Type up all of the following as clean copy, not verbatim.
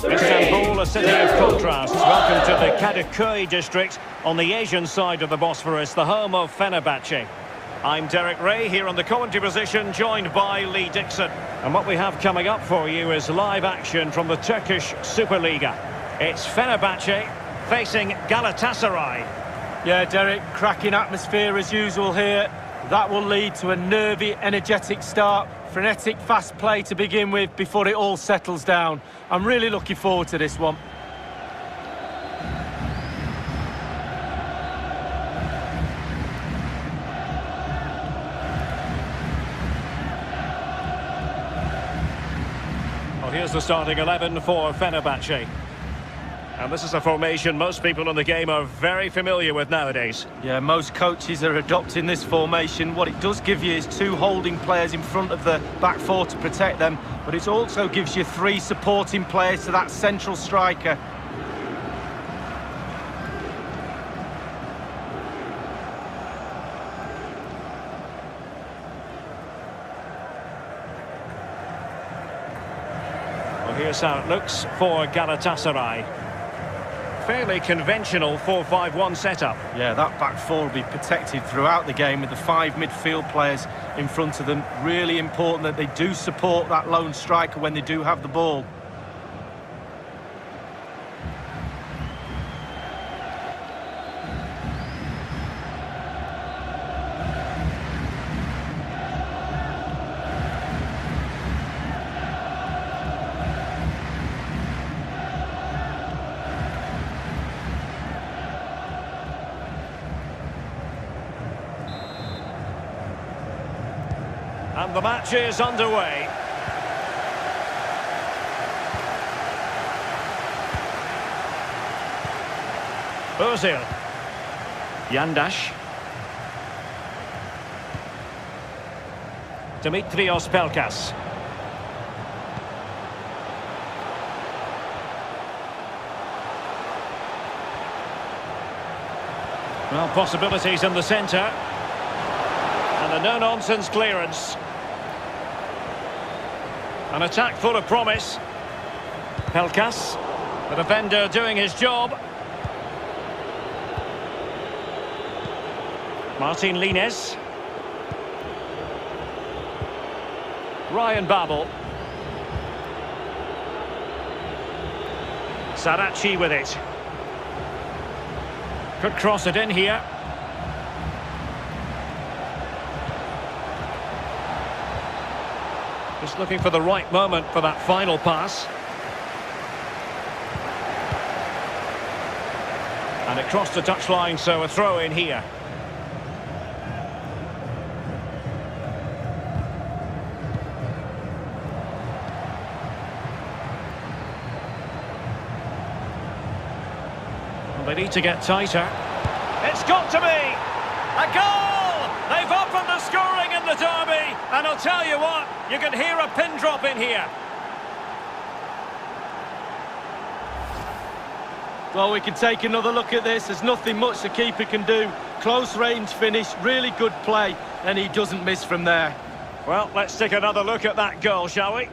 Istanbul, a city of contrasts. Welcome to the Kadıköy district on the Asian side of the Bosphorus, the home of Fenerbahçe. I'm Derek Ray here on the commentary position, joined by Lee Dixon. And what we have coming up for you is live action from the Turkish Superliga. It's Fenerbahçe facing Galatasaray. Yeah, Derek, cracking atmosphere as usual here. That will lead to a nervy, energetic start. Frenetic, fast play to begin with before it all settles down. I'm really looking forward to this one. Well, here's the starting 11 for Fenerbahçe. And this is a formation most people in the game are very familiar with nowadays. Yeah, most coaches are adopting this formation. What it does give you is two holding players in front of the back four to protect them, but it also gives you three supporting players to that central striker. Well, here's how it looks for Galatasaray. Fairly conventional 4-5-1 setup. Yeah, that back four will be protected throughout the game with the five midfield players in front of them. Really important that they do support that lone striker when they do have the ball. And the match is underway. Ozil. Yandash. Dimitrios Pelkas. Well, possibilities in the centre. And a no-nonsense clearance. An attack full of promise. Pelkas, the defender doing his job. Martin Lines. Ryan Babel. Sarachi with it. Could cross it in here. Just looking for the right moment for that final pass. And it crossed the touchline, so a throw in here. Well, they need to get tighter. It's got to be a goal! They've opened the scoring in the derby, and I'll tell you what, you can hear a pin drop in here. Well, we can take another look at this. There's nothing much the keeper can do. Close range finish, really good play, and he doesn't miss from there. Well, let's take another look at that goal, shall we?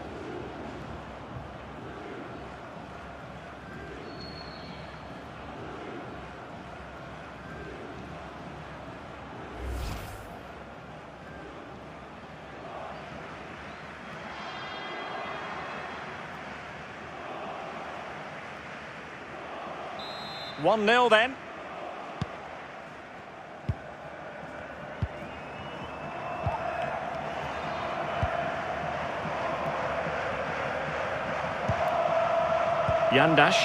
One 0 then. Yandash.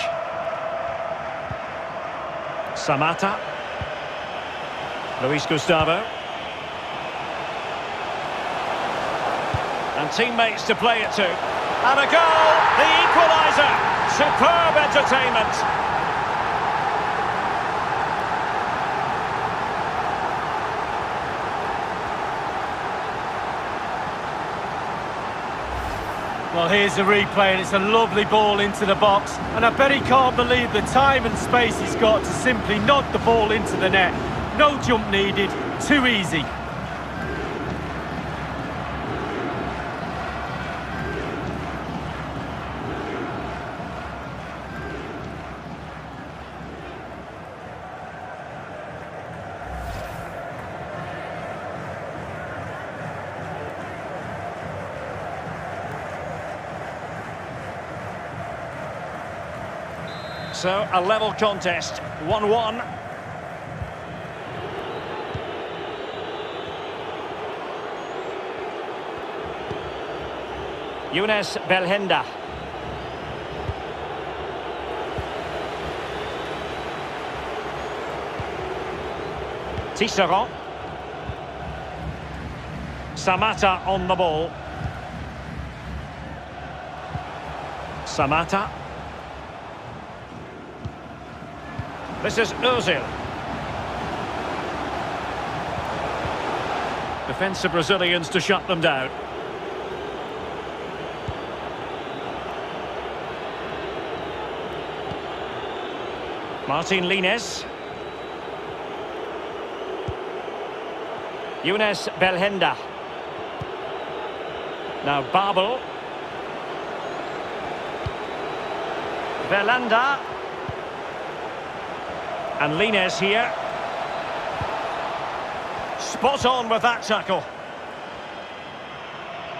Samata. Luis Gustavo. And teammates to play it to. And a goal! The equaliser! Superb entertainment! Well, here's the replay, and it's a lovely ball into the box. And I bet he can't believe the time and space he's got to simply nod the ball into the net. No jump needed, too easy. So, a level contest, 1-1. Younes Belhanda. Tisserand. Samatta on the ball. Samatta. This is Ozil. Defensive Brazilians to shut them down. Martin Lines. Younes Belhanda. Now Babel. Belhanda. And Lines here. Spot on with that tackle.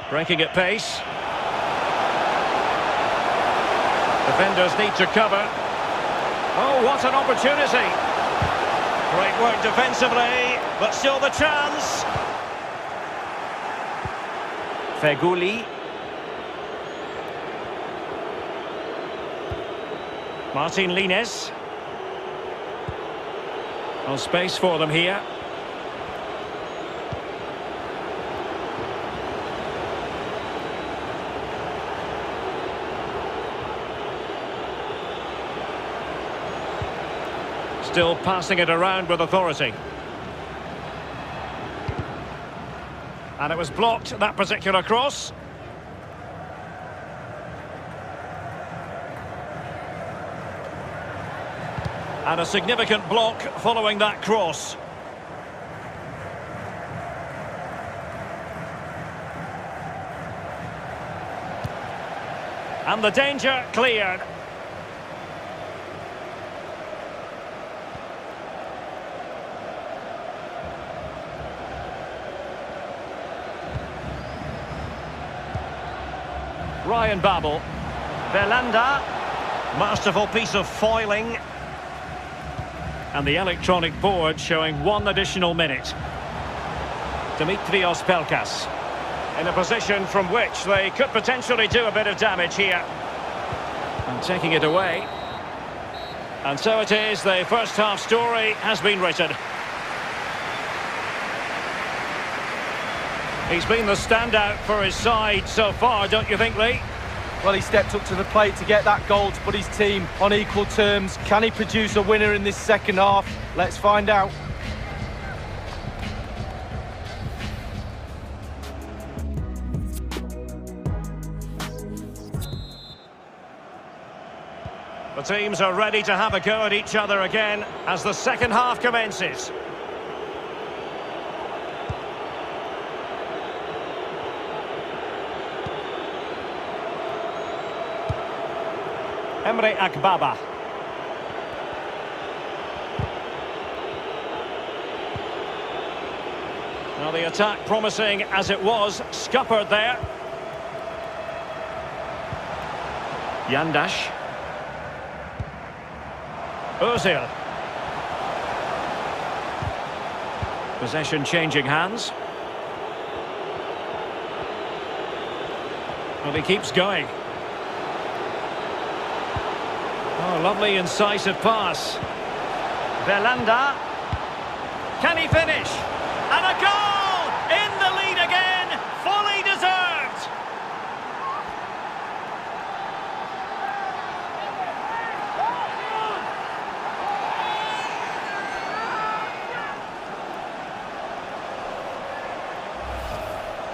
Breaking at pace. Defenders need to cover. Oh, what an opportunity. Great work defensively, but still the chance. Feghouli. Martin Lines. No space for them here. Still passing it around with authority. And it was blocked, that particular cross. And a significant block following that cross. And the danger cleared. Ryan Babel. Belhanda. Masterful piece of foiling. And the electronic board showing 1 additional minute. Dimitrios Pelkas. In a position from which they could potentially do a bit of damage here. And taking it away. And so it is, the first half story has been written. He's been the standout for his side so far, don't you think, Lee? Well, he stepped up to the plate to get that goal to put his team on equal terms. Can he produce a winner in this second half? Let's find out. The teams are ready to have a go at each other again as the second half commences. Emre Akbaba. Now the attack promising as it was, scuppered there. Yandash. Ozil. Possession changing hands. Well, he keeps going. Oh, lovely incisive pass. Belhanda. Can he finish? And a goal! In the lead again, fully deserved!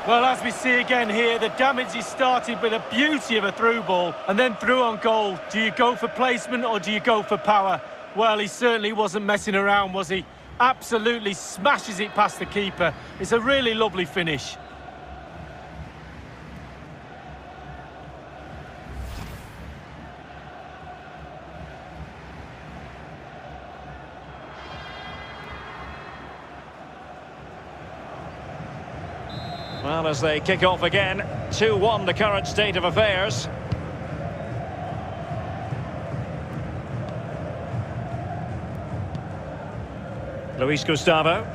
Well, as we see again here, the damage is started with a beauty of a through ball and then through on goal. Do you go for placement or do you go for power? Well, he certainly wasn't messing around, was he? Absolutely smashes it past the keeper. It's a really lovely finish. Well, as they kick off again, 2-1 the current state of affairs. Luis Gustavo.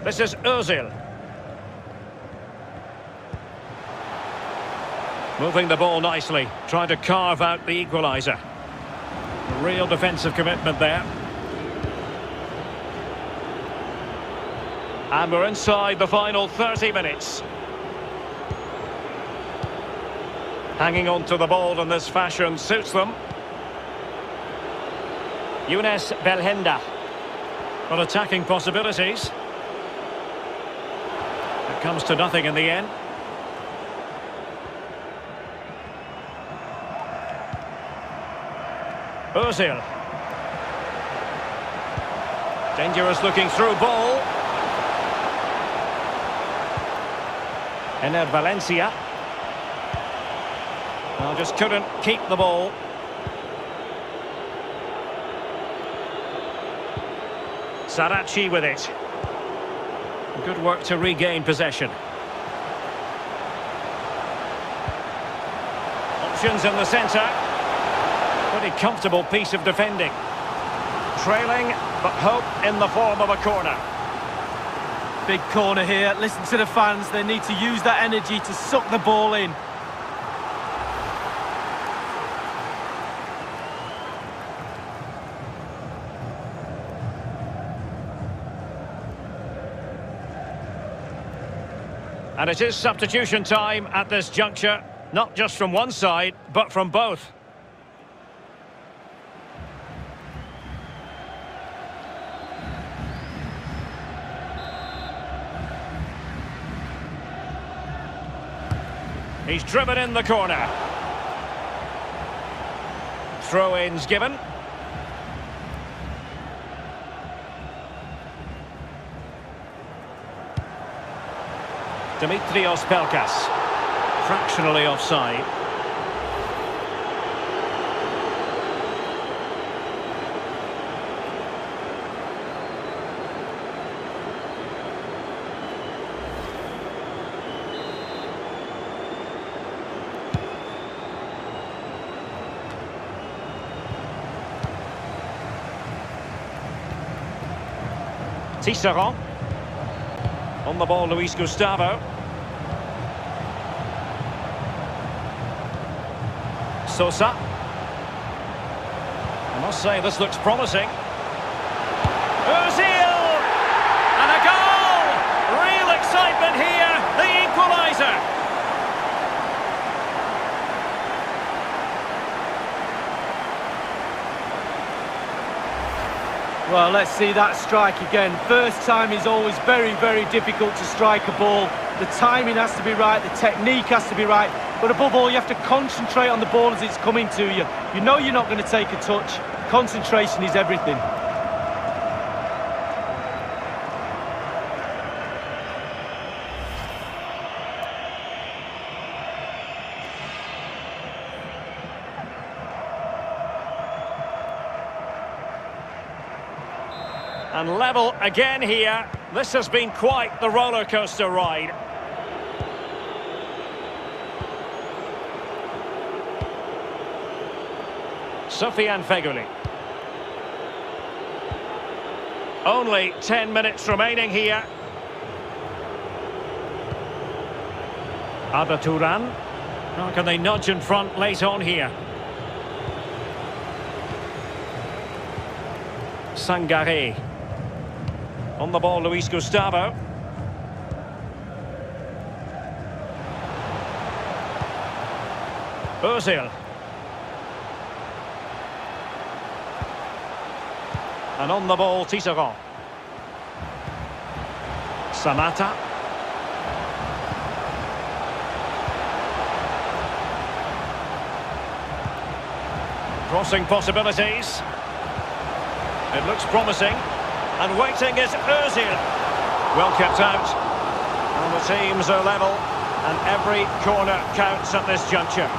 This is Ozil. Moving the ball nicely, trying to carve out the equaliser. Real defensive commitment there. And we're inside the final 30 minutes. Hanging on to the ball in this fashion suits them. Younes Belhenda. Well, attacking possibilities. It comes to nothing in the end. Ozil. Dangerous looking through ball. Ener Valencia. Well, just couldn't keep the ball. Saracchi with it. Good work to regain possession. Options in the centre. Pretty comfortable piece of defending. Trailing, but hope in the form of a corner. Big corner here. Listen to the fans. They need to use that energy to suck the ball in. And it is substitution time at this juncture, not just from one side, but from both. He's driven in the corner. Throw-ins given. Dimitrios Pelkas, fractionally offside. Tisserand. On the ball, Luis Gustavo. Sosa. I must say, this looks promising. Ozil! And a goal! Real excitement here, the equaliser. Well, let's see that strike again. First time is always very, very difficult to strike a ball. The timing has to be right, the technique has to be right, but above all, you have to concentrate on the ball as it's coming to you. You know you're not going to take a touch. Concentration is everything. And level again here. This has been quite the roller coaster ride. Sofiane Feghouli. Only 10 minutes remaining here. Ada Turan. How can they nudge in front late on here? Sangaré. On the ball, Luis Gustavo. Ozil. And on the ball, Tisserand. Samata. Crossing possibilities. It looks promising. And waiting is Ozil. Well kept out. And the teams are level. And every corner counts at this juncture.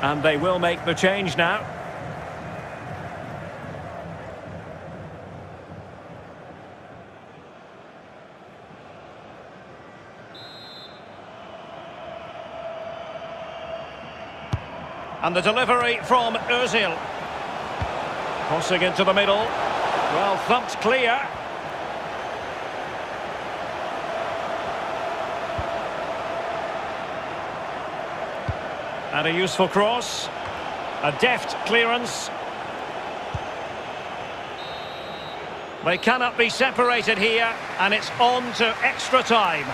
And they will make the change now. And the delivery from Özil. Crossing into the middle. Well, thumped clear. And a useful cross. A deft clearance. They cannot be separated here, and it's on to extra time.